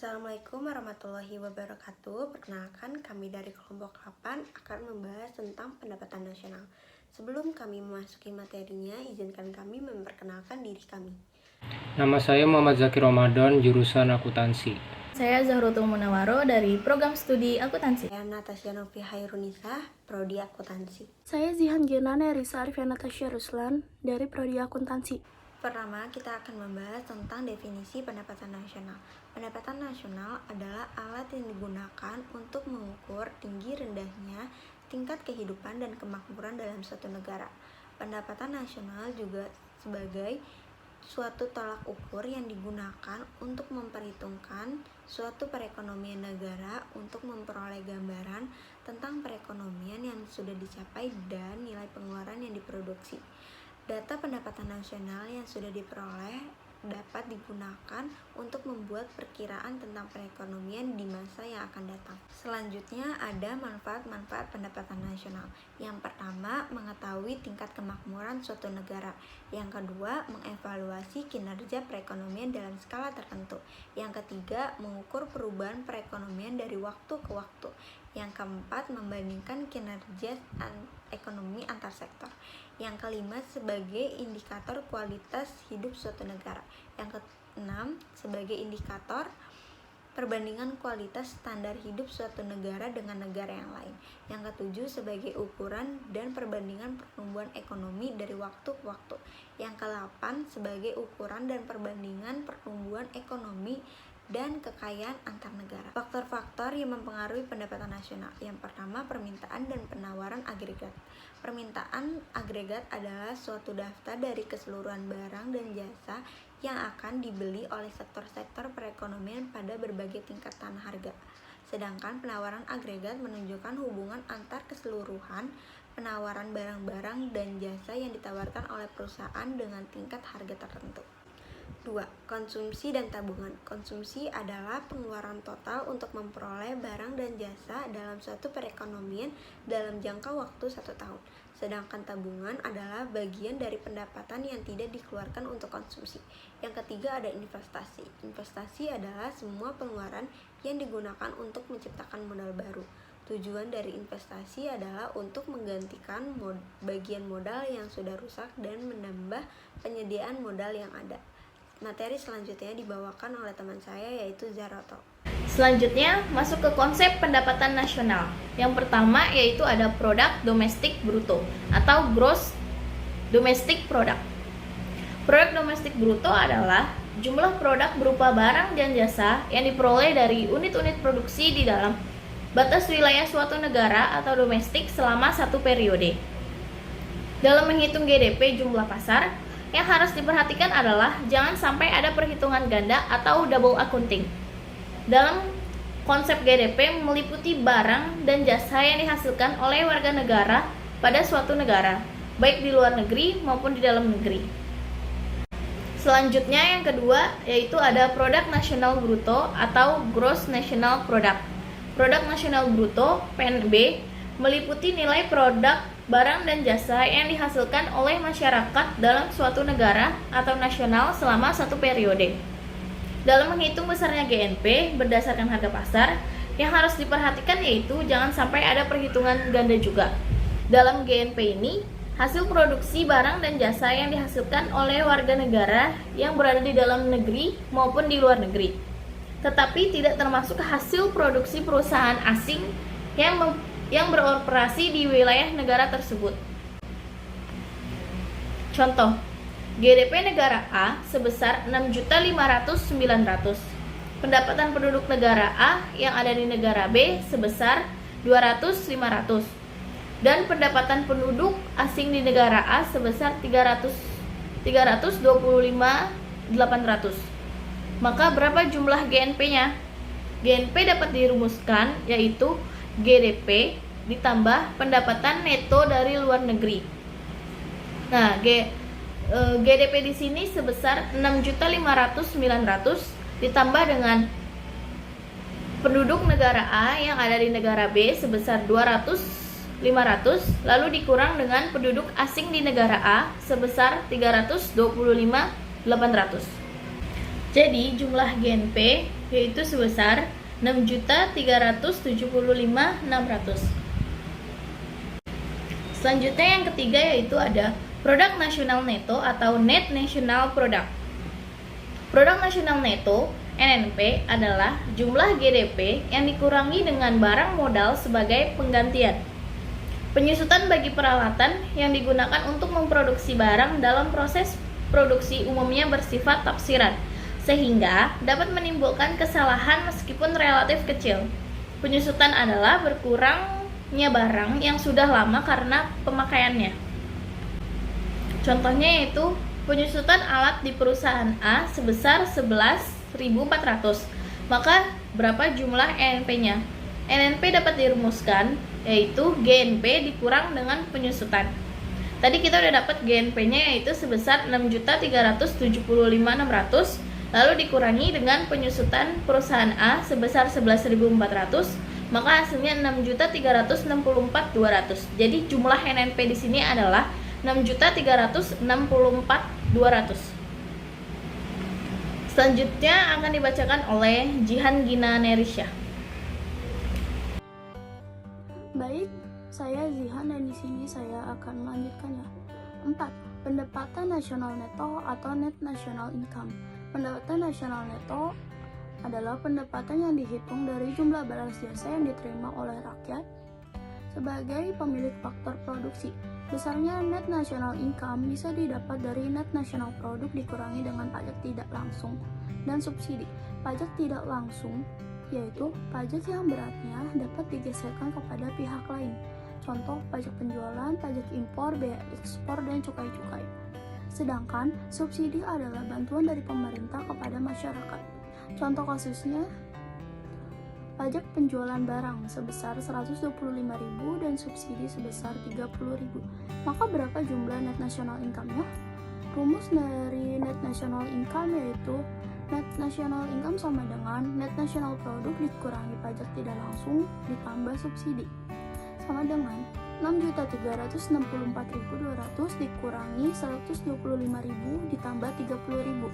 Assalamualaikum warahmatullahi wabarakatuh. Perkenalkan, kami dari kelompok 8 akan membahas tentang pendapatan nasional. Sebelum kami memasuki materinya, izinkan kami memperkenalkan diri kami. Nama saya Muhammad Zakir Ramadan, jurusan akuntansi. Saya Zahrotul Munawaro dari program studi akuntansi. Saya Natasha Novi Hairunisa, prodi akuntansi. Saya Zihan Genane Risa Arifia Natasha Ruslan dari prodi akuntansi. Pertama, kita akan membahas tentang definisi pendapatan nasional. Pendapatan nasional adalah alat yang digunakan untuk mengukur tinggi rendahnya tingkat kehidupan dan kemakmuran dalam suatu negara. Pendapatan nasional juga sebagai suatu tolak ukur yang digunakan untuk memperhitungkan suatu perekonomian negara untuk memperoleh gambaran tentang perekonomian yang sudah dicapai dan nilai pengeluaran yang diproduksi. Data pendapatan nasional yang sudah diperoleh dapat digunakan untuk membuat perkiraan tentang perekonomian di masa yang akan datang. Selanjutnya ada manfaat-manfaat pendapatan nasional. Yang pertama, mengetahui tingkat kemakmuran suatu negara. Yang kedua, mengevaluasi kinerja perekonomian dalam skala tertentu. Yang ketiga, mengukur perubahan perekonomian dari waktu ke waktu. Yang keempat, membandingkan kinerja ekonomi antar sektor. Yang kelima, sebagai indikator kualitas hidup suatu negara. Yang keenam, sebagai indikator perbandingan kualitas standar hidup suatu negara dengan negara yang lain. Yang ketujuh, sebagai ukuran dan perbandingan pertumbuhan ekonomi dari waktu ke waktu. Yang kedelapan, sebagai ukuran dan perbandingan pertumbuhan ekonomi dan kekayaan antar negara. Faktor-faktor yang mempengaruhi pendapatan nasional. Yang pertama, permintaan dan penawaran agregat. Permintaan agregat adalah suatu daftar dari keseluruhan barang dan jasa yang akan dibeli oleh sektor-sektor perekonomian pada berbagai tingkatan harga. Sedangkan penawaran agregat menunjukkan hubungan antar keseluruhan penawaran barang-barang dan jasa yang ditawarkan oleh perusahaan dengan tingkat harga tertentu. 2. Konsumsi dan tabungan. Konsumsi adalah pengeluaran total untuk memperoleh barang dan jasa dalam suatu perekonomian dalam jangka waktu 1 tahun. Sedangkan tabungan adalah bagian dari pendapatan yang tidak dikeluarkan untuk konsumsi. Yang ketiga ada investasi. Investasi adalah semua pengeluaran yang digunakan untuk menciptakan modal baru. Tujuan dari investasi adalah untuk menggantikan bagian modal yang sudah rusak dan menambah penyediaan modal yang ada. Materi selanjutnya dibawakan oleh teman saya yaitu Zaroto. Selanjutnya masuk ke konsep pendapatan nasional. Yang pertama yaitu ada produk domestik bruto atau gross domestic product. Produk domestik bruto adalah jumlah produk berupa barang dan jasa yang diperoleh dari unit-unit produksi di dalam batas wilayah suatu negara atau domestik selama satu periode. Dalam menghitung GDP jumlah pasar, yang harus diperhatikan adalah jangan sampai ada perhitungan ganda atau double accounting. Dalam konsep GDP meliputi barang dan jasa yang dihasilkan oleh warga negara pada suatu negara, baik di luar negeri maupun di dalam negeri. Selanjutnya yang kedua yaitu ada produk nasional bruto atau gross national product. Produk nasional bruto (PNB) meliputi nilai produk barang dan jasa yang dihasilkan oleh masyarakat dalam suatu negara atau nasional selama satu periode. Dalam menghitung besarnya GNP berdasarkan harga pasar, yang harus diperhatikan yaitu jangan sampai ada perhitungan ganda juga. Dalam GNP ini, hasil produksi barang dan jasa yang dihasilkan oleh warga negara yang berada di dalam negeri maupun di luar negeri, tetapi tidak termasuk hasil produksi perusahaan asing yang beroperasi di wilayah negara tersebut. Contoh, GDP negara A sebesar 6.500.900. Pendapatan penduduk negara A yang ada di negara B sebesar 200.500. Dan pendapatan penduduk asing di negara A sebesar 325.800. Maka berapa jumlah GNP-nya? GNP dapat dirumuskan yaitu GDP ditambah pendapatan neto dari luar negeri. Nah, GDP di sini sebesar 6.500.900 ditambah dengan penduduk negara A yang ada di negara B sebesar 200.500 lalu dikurang dengan penduduk asing di negara A sebesar 325.800. Jadi jumlah GNP yaitu sebesar 6.375.600. Selanjutnya yang ketiga yaitu ada produk nasional neto atau net national product. Produk nasional neto NNP adalah jumlah GDP yang dikurangi dengan barang modal sebagai penggantian. Penyusutan bagi peralatan yang digunakan untuk memproduksi barang dalam proses produksi umumnya bersifat tafsiran, sehingga dapat menimbulkan kesalahan meskipun relatif kecil. Penyusutan adalah berkurangnya barang yang sudah lama karena pemakaiannya. Contohnya yaitu penyusutan alat di perusahaan A sebesar 11.400. Maka berapa jumlah NNP-nya? NNP dapat dirumuskan yaitu GNP dikurang dengan penyusutan. Tadi kita udah dapat GNP-nya yaitu sebesar 6.375.600, lalu dikurangi dengan penyusutan perusahaan A sebesar 11.400, maka hasilnya 6.364.200. Jadi jumlah NNP di sini adalah 6.364.200. Selanjutnya akan dibacakan oleh Jihan Gina Nerisha. Baik, saya Zihan dan di sini saya akan melanjutkannya. 4. Pendapatan nasional neto atau net national income. Pendapatan nasional neto adalah pendapatan yang dihitung dari jumlah balas jasa yang diterima oleh rakyat sebagai pemilik faktor produksi. Besarnya net national income bisa didapat dari net national product dikurangi dengan pajak tidak langsung dan subsidi. Pajak tidak langsung yaitu pajak yang beratnya dapat digeserkan kepada pihak lain. Contoh pajak penjualan, pajak impor, bea ekspor, dan cukai-cukai. Sedangkan subsidi adalah bantuan dari pemerintah kepada masyarakat. Contoh kasusnya pajak penjualan barang sebesar 125.000 dan subsidi sebesar 30.000. Maka berapa jumlah net national income-nya? Rumus dari net national income yaitu net national income sama dengan net national product dikurangi pajak tidak langsung ditambah subsidi, sama dengan 6.364.200 dikurangi 125.000 ditambah 30.000.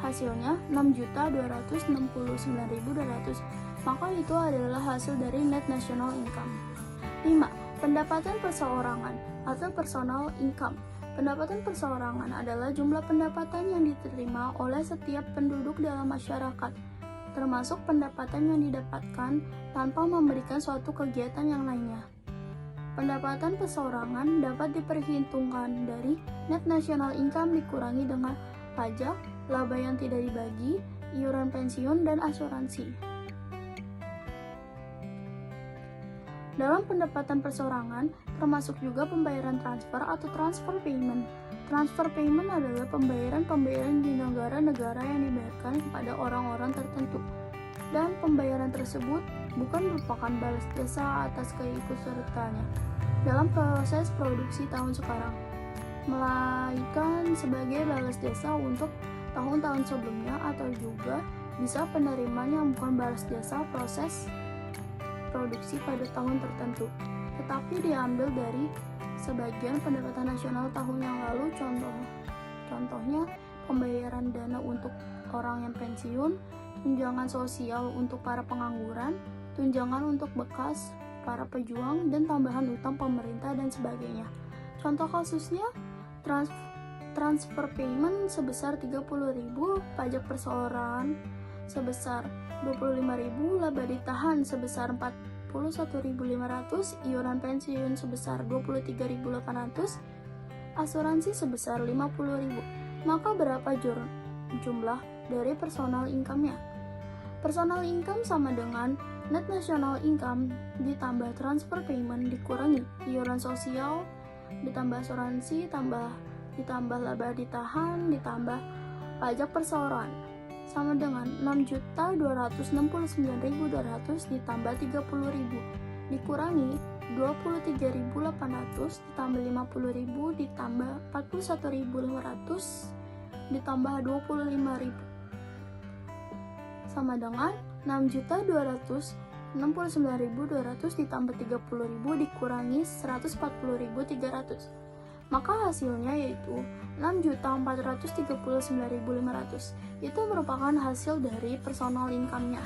Hasilnya 6.269.200. Maka itu adalah hasil dari net national income. 5. Pendapatan perseorangan atau personal income. Pendapatan perseorangan adalah jumlah pendapatan yang diterima oleh setiap penduduk dalam masyarakat, termasuk pendapatan yang didapatkan tanpa memberikan suatu kegiatan yang lainnya. Pendapatan perseorangan dapat diperhitungkan dari net national income dikurangi dengan pajak, laba yang tidak dibagi, iuran pensiun, dan asuransi. Dalam pendapatan perseorangan, termasuk juga pembayaran transfer atau transfer payment. Transfer payment adalah pembayaran di negara-negara yang dibayarkan kepada orang-orang tertentu. Dan pembayaran tersebut bukan merupakan balas jasa atas keikutsertaannya dalam proses produksi tahun sekarang, melainkan sebagai balas jasa untuk tahun-tahun sebelumnya, atau juga bisa penerimaan yang bukan balas jasa proses produksi pada tahun tertentu, tetapi diambil dari sebagian pendapatan nasional tahun yang lalu. Contohnya pembayaran dana untuk orang yang pensiun, tunjangan sosial untuk para pengangguran, tunjangan untuk bekas para pejuang, dan tambahan utang pemerintah dan sebagainya. Contoh kasusnya transfer payment sebesar 30.000, pajak perseorangan sebesar 25.000, laba ditahan sebesar 41.500, iuran pensiun sebesar 23.800, asuransi sebesar 50.000. Maka berapa jumlah dari personal income-nya? Personal income sama dengan net national income ditambah transfer payment dikurangi iuran sosial ditambah asuransi ditambah laba ditahan ditambah pajak perseorangan, sama dengan 6.269.200 ditambah 30.000 dikurangi 23.800 ditambah 50.000 ditambah 41.500 ditambah 25.000, sama dengan 6.269.200 ditambah 30.000 dikurangi 140.300. maka hasilnya yaitu 6.439.500. Itu merupakan hasil dari personal income-nya.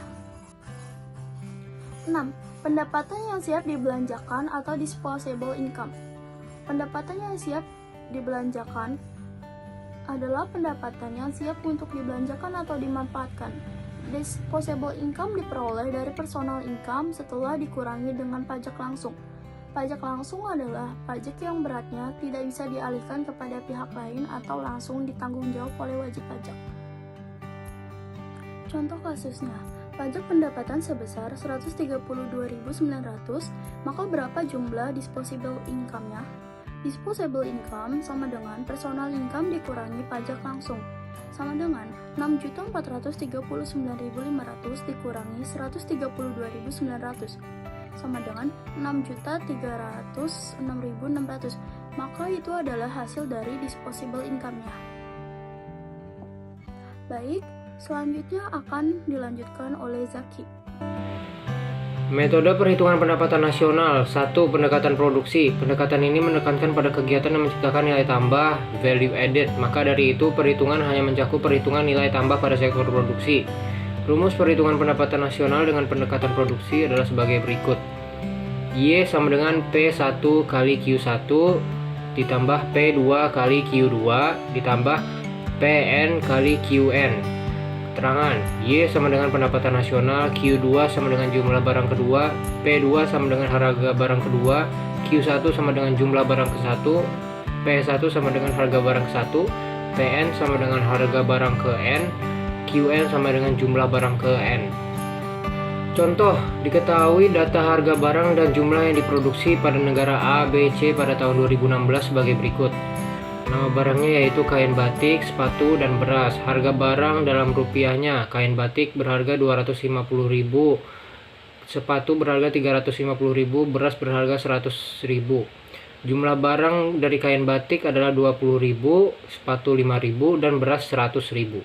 6. Pendapatan yang siap dibelanjakan atau disposable income. Pendapatan yang siap dibelanjakan adalah pendapatan yang siap untuk dibelanjakan atau dimanfaatkan. Disposable income diperoleh dari personal income setelah dikurangi dengan pajak langsung. Pajak langsung adalah pajak yang beratnya tidak bisa dialihkan kepada pihak lain atau langsung ditanggung jawab oleh wajib pajak. Contoh kasusnya, pajak pendapatan sebesar 132.900, maka berapa jumlah disposable income-nya? Disposable income sama dengan personal income dikurangi pajak langsung, sama dengan 6.439.500 dikurangi 132.900, sama dengan 6.306.600, maka itu adalah hasil dari disposable income-nya. Baik, selanjutnya akan dilanjutkan oleh Zaki. Metode perhitungan pendapatan nasional. 1. Pendekatan produksi. Pendekatan ini menekankan pada kegiatan yang menciptakan nilai tambah, value added. Maka dari itu, perhitungan hanya mencakup perhitungan nilai tambah pada sektor produksi. Rumus perhitungan pendapatan nasional dengan pendekatan produksi adalah sebagai berikut. Y sama dengan P1 kali Q1 ditambah P2 kali Q2 ditambah PN kali QN. Keterangan, Y sama dengan pendapatan nasional, Q2 sama dengan jumlah barang kedua, P2 sama dengan harga barang kedua, Q1 sama dengan jumlah barang ke-1, P1 sama dengan harga barang ke-1, PN sama dengan harga barang ke-N, QN sama dengan jumlah barang ke-N. Contoh, diketahui data harga barang dan jumlah yang diproduksi pada negara A, B, C pada tahun 2016 sebagai berikut. Nama barangnya yaitu kain batik, sepatu, dan beras. Harga barang dalam rupiahnya, kain batik berharga 250.000, sepatu berharga 350.000, beras berharga 100.000. Jumlah barang dari kain batik adalah 20.000, sepatu 5.000, dan beras 100.000.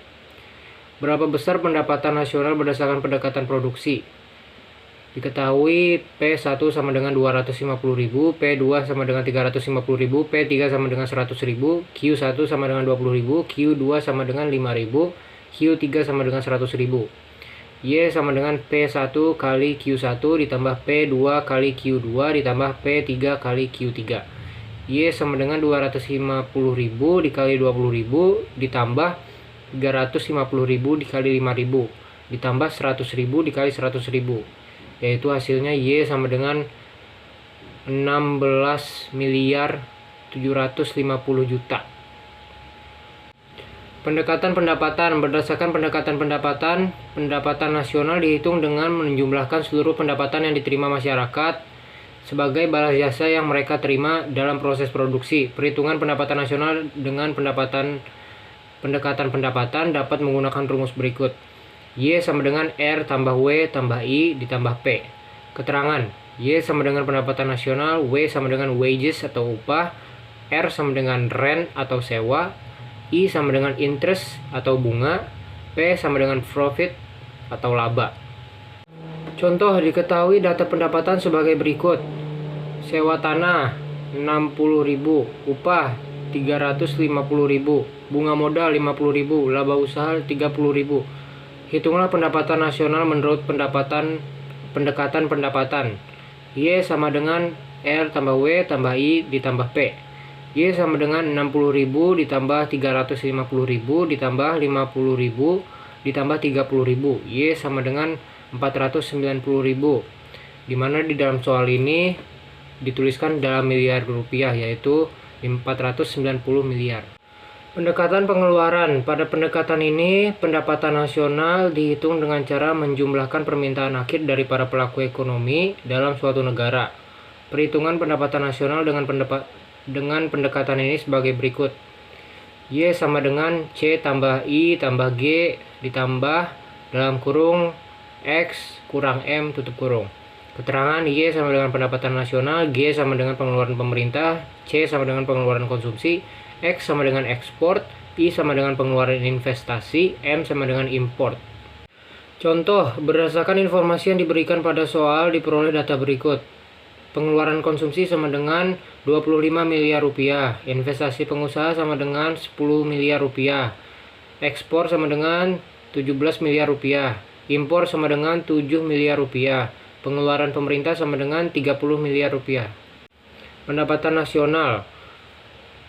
Berapa besar pendapatan nasional berdasarkan pendekatan produksi? Diketahui P1 sama dengan 250.000, P2 sama dengan 350.000, P3 sama dengan 100.000, Q1 sama dengan 20.000, Q2 sama dengan 5.000, Q3 sama dengan 100.000. Y sama dengan P1 kali Q1 ditambah P2 kali Q2 ditambah P3 kali Q3. Y sama dengan 250.000 dikali 20.000 ditambah 350.000 dikali 5.000 ditambah 100.000 dikali 100.000. Yaitu hasilnya Y sama dengan 16.750.000.000. Pendekatan pendapatan. Berdasarkan pendekatan pendapatan nasional dihitung dengan menjumlahkan seluruh pendapatan yang diterima masyarakat sebagai balas jasa yang mereka terima dalam proses produksi. Perhitungan pendapatan nasional dengan pendekatan pendapatan dapat menggunakan rumus berikut. Y sama dengan R tambah W tambah I ditambah P. Keterangan, Y sama dengan pendapatan nasional, W sama dengan wages atau upah, R sama dengan rent atau sewa, I sama dengan interest atau bunga, P sama dengan profit atau laba. Contoh, diketahui data pendapatan sebagai berikut. Sewa tanah 60.000, upah 350.000, bunga modal 50.000, laba usaha 30.000. Hitunglah pendapatan nasional menurut pendekatan pendapatan. Y sama dengan R tambah W tambah I ditambah P. Y sama dengan 60.000 ditambah 350.000 ditambah 50.000 ditambah 30.000. Y sama dengan 490.000. Dimana di dalam soal ini dituliskan dalam miliar rupiah, yaitu 490 miliar. Pendekatan pengeluaran. Pada pendekatan ini, pendapatan nasional dihitung dengan cara menjumlahkan permintaan akhir dari para pelaku ekonomi dalam suatu negara. Perhitungan pendapatan nasional dengan pendekatan ini sebagai berikut. Y sama dengan C tambah I tambah G ditambah dalam kurung X kurang M tutup kurung. Keterangan, Y sama dengan pendapatan nasional, G sama dengan pengeluaran pemerintah, C sama dengan pengeluaran konsumsi, X sama dengan ekspor, I sama dengan pengeluaran investasi, M sama dengan import. Contoh, berdasarkan informasi yang diberikan pada soal diperoleh data berikut. Pengeluaran konsumsi sama dengan 25 miliar rupiah. Investasi pengusaha sama dengan 10 miliar rupiah. Ekspor sama dengan 17 miliar rupiah. Impor sama dengan 7 miliar rupiah. Pengeluaran pemerintah sama dengan 30 miliar rupiah. Pendapatan nasional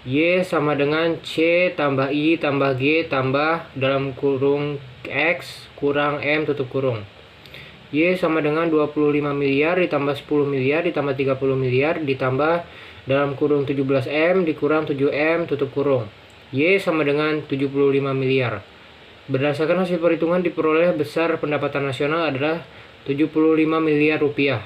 Y sama dengan C tambah I tambah G tambah dalam kurung X kurang M tutup kurung. Y sama dengan 25 miliar ditambah 10 miliar ditambah 30 miliar ditambah dalam kurung 17M dikurang 7M tutup kurung. Y sama dengan 75 miliar. Berdasarkan hasil perhitungan diperoleh besar pendapatan nasional adalah 75 miliar rupiah.